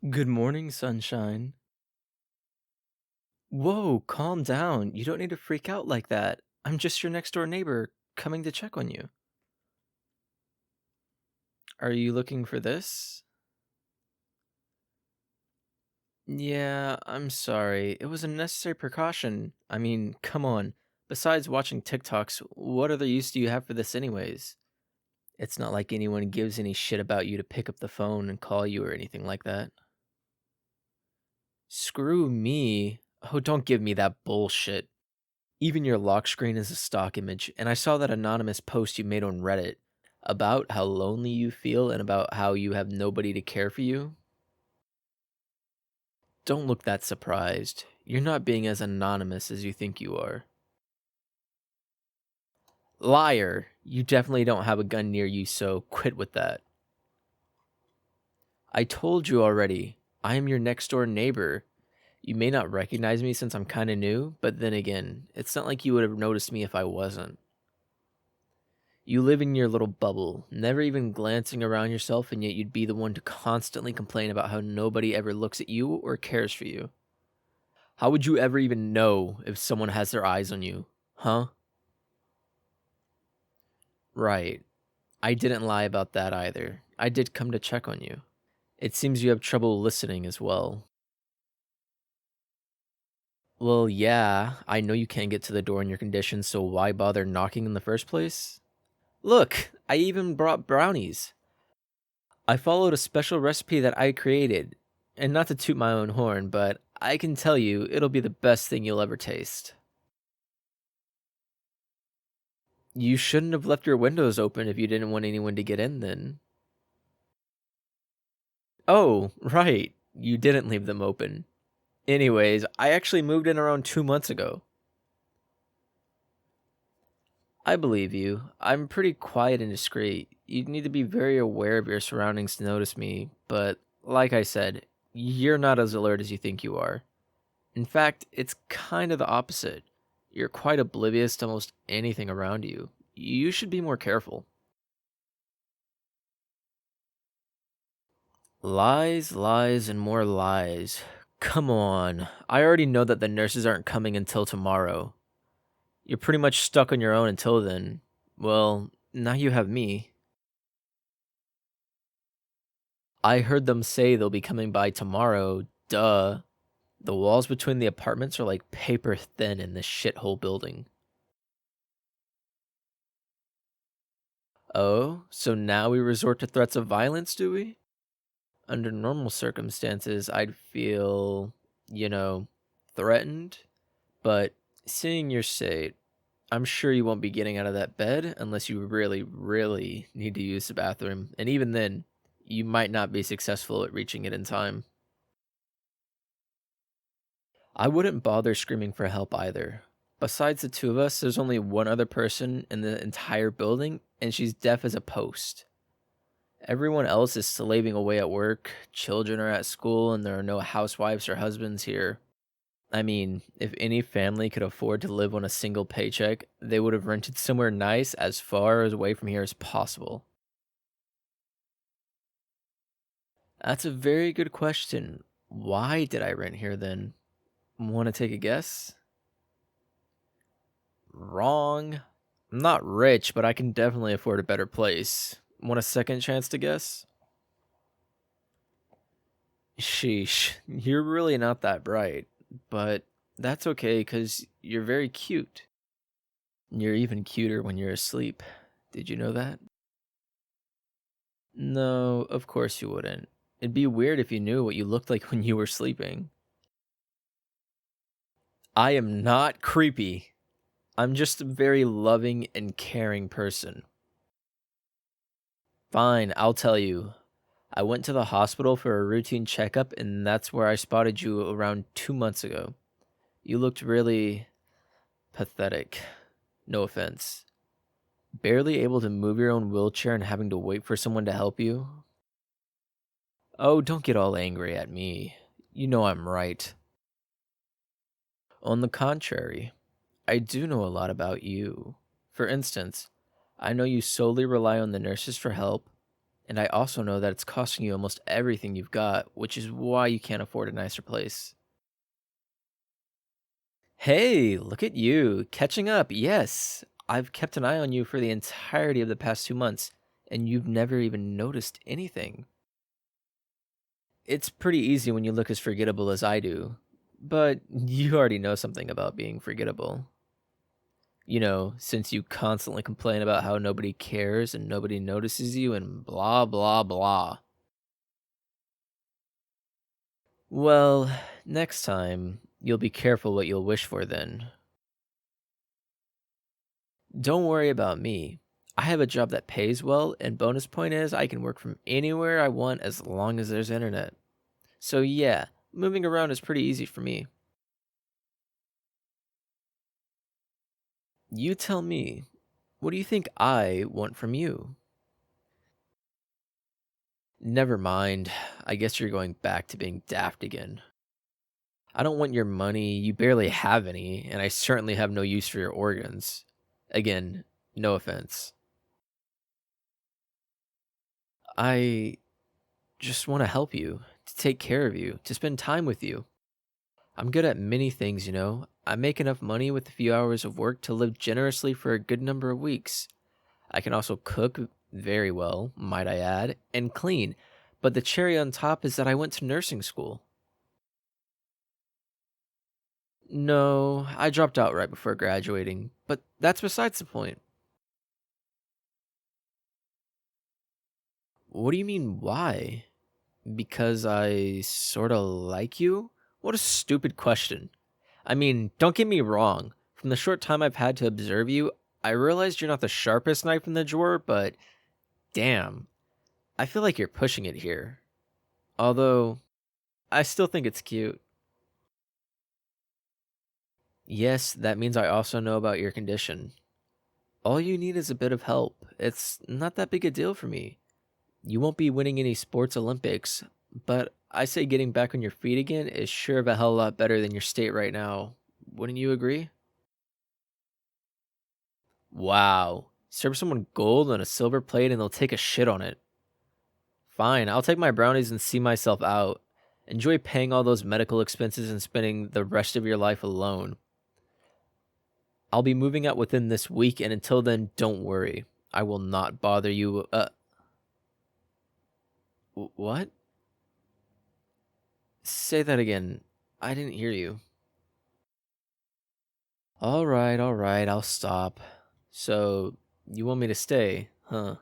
Good morning, sunshine. Whoa, calm down. You don't need to freak out like that. I'm just your next door neighbor coming to check on you. Are you looking for this? Yeah, I'm sorry. It was a necessary precaution. I mean, come on. Besides watching TikToks, what other use do you have for this, anyways? It's not like anyone gives any shit about you to pick up the phone and call you or anything like that. Screw me. Oh, don't give me that bullshit. Even your lock screen is a stock image, and I saw that anonymous post you made on Reddit about how lonely you feel and about how you have nobody to care for you. Don't look that surprised. You're not being as anonymous as you think you are. Liar! You definitely don't have a gun near you, so quit with that. I told you already. I am your next door neighbor. You may not recognize me since I'm kinda new, but then again, it's not like you would have noticed me if I wasn't. You live in your little bubble, never even glancing around yourself, and yet you'd be the one to constantly complain about how nobody ever looks at you or cares for you. How would you ever even know if someone has their eyes on you? Huh? Right. I didn't lie about that either. I did come to check on you. It seems you have trouble listening as well. Well, yeah, I know you can't get to the door in your condition, so why bother knocking in the first place? Look, I even brought brownies. I followed a special recipe that I created, and not to toot my own horn, but I can tell you it'll be the best thing you'll ever taste. You shouldn't have left your windows open if you didn't want anyone to get in then. Oh, right, you didn't leave them open. Anyways, I actually moved in around 2 months ago. I believe you. I'm pretty quiet and discreet. You need to be very aware of your surroundings to notice me, but like I said, you're not as alert as you think you are. In fact, it's kind of the opposite. You're quite oblivious to almost anything around you. You should be more careful. Lies, lies, and more lies. Come on. I already know that the nurses aren't coming until tomorrow. You're pretty much stuck on your own until then. Well, now you have me. I heard them say they'll be coming by tomorrow. Duh. The walls between the apartments are like paper thin in this shithole building. Oh, so now we resort to threats of violence, do we? Under normal circumstances, I'd feel, you know, threatened. But seeing your state, I'm sure you won't be getting out of that bed unless you really, really need to use the bathroom. And even then, you might not be successful at reaching it in time. I wouldn't bother screaming for help either. Besides the two of us, there's only one other person in the entire building, and she's deaf as a post. Everyone else is slaving away at work, children are at school, and there are no housewives or husbands here. I mean, if any family could afford to live on a single paycheck, they would have rented somewhere nice as far away from here as possible. That's a very good question. Why did I rent here then? Want to take a guess? Wrong. I'm not rich, but I can definitely afford a better place. Want a second chance to guess? Sheesh, you're really not that bright, but that's okay because you're very cute. You're even cuter when you're asleep. Did you know that? No, of course you wouldn't. It'd be weird if you knew what you looked like when you were sleeping. I am not creepy. I'm just a very loving and caring person. Fine, I'll tell you. I went to the hospital for a routine checkup, and that's where I spotted you around 2 months ago. You looked really pathetic. No offense. Barely able to move your own wheelchair and having to wait for someone to help you? Oh, don't get all angry at me. You know I'm right. On the contrary, I do know a lot about you. For instance, I know you solely rely on the nurses for help, And I also know that it's costing you almost everything you've got, which is why you can't afford a nicer place. Hey, look at you, catching up. Yes, I've kept an eye on you for the entirety of the past 2 months, and you've never even noticed anything. It's pretty easy when you look as forgettable as I do, but you already know something about being forgettable. Since you constantly complain about how nobody cares and nobody notices you and blah, blah, blah. Well, next time, you'll be careful what you'll wish for then. Don't worry about me. I have a job that pays well, and bonus point is I can work from anywhere I want as long as there's internet. So, yeah, moving around is pretty easy for me. You tell me, what do you think I want from you? Never mind. I guess you're going back to being daft again. I don't want your money. You barely have any, and I certainly have no use for your organs. Again, no offense. I just want to help you, to take care of you, to spend time with you. I'm good at many things. I make enough money with a few hours of work to live generously for a good number of weeks. I can also cook very well, might I add, and clean. But the cherry on top is that I went to nursing school. No, I dropped out right before graduating, but that's besides the point. What do you mean, why? Because I sorta like you? What a stupid question. I mean, don't get me wrong. From the short time I've had to observe you, I realized you're not the sharpest knife in the drawer, but damn, I feel like you're pushing it here. Although, I still think it's cute. Yes, that means I also know about your condition. All you need is a bit of help. It's not that big a deal for me. You won't be winning any sports Olympics, but I say getting back on your feet again is sure of a hell lot better than your state right now. Wouldn't you agree? Wow. Serve someone gold on a silver plate and they'll take a shit on it. Fine, I'll take my brownies and see myself out. Enjoy paying all those medical expenses and spending the rest of your life alone. I'll be moving out within this week, and until then, don't worry. I will not bother you. What? Say that again. I didn't hear you. All right, I'll stop. So, you want me to stay, huh?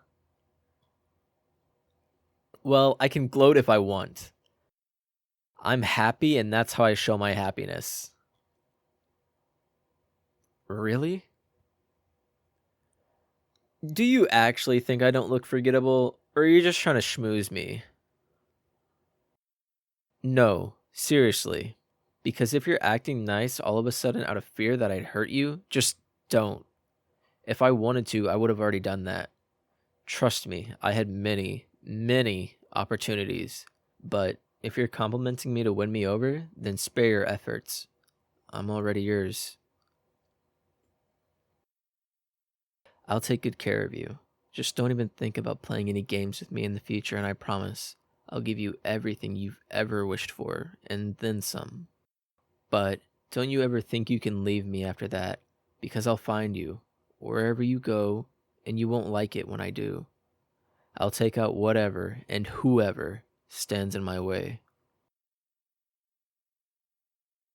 Well, I can gloat if I want. I'm happy, and that's how I show my happiness. Really? Do you actually think I don't look forgettable, or are you just trying to schmooze me? No, seriously. Because if you're acting nice all of a sudden out of fear that I'd hurt you, just don't. If I wanted to, I would have already done that. Trust me, I had many, many opportunities. But if you're complimenting me to win me over, then spare your efforts. I'm already yours. I'll take good care of you. Just don't even think about playing any games with me in the future, and I promise I'll give you everything you've ever wished for, and then some. But don't you ever think you can leave me after that, because I'll find you, wherever you go, and you won't like it when I do. I'll take out whatever and whoever stands in my way.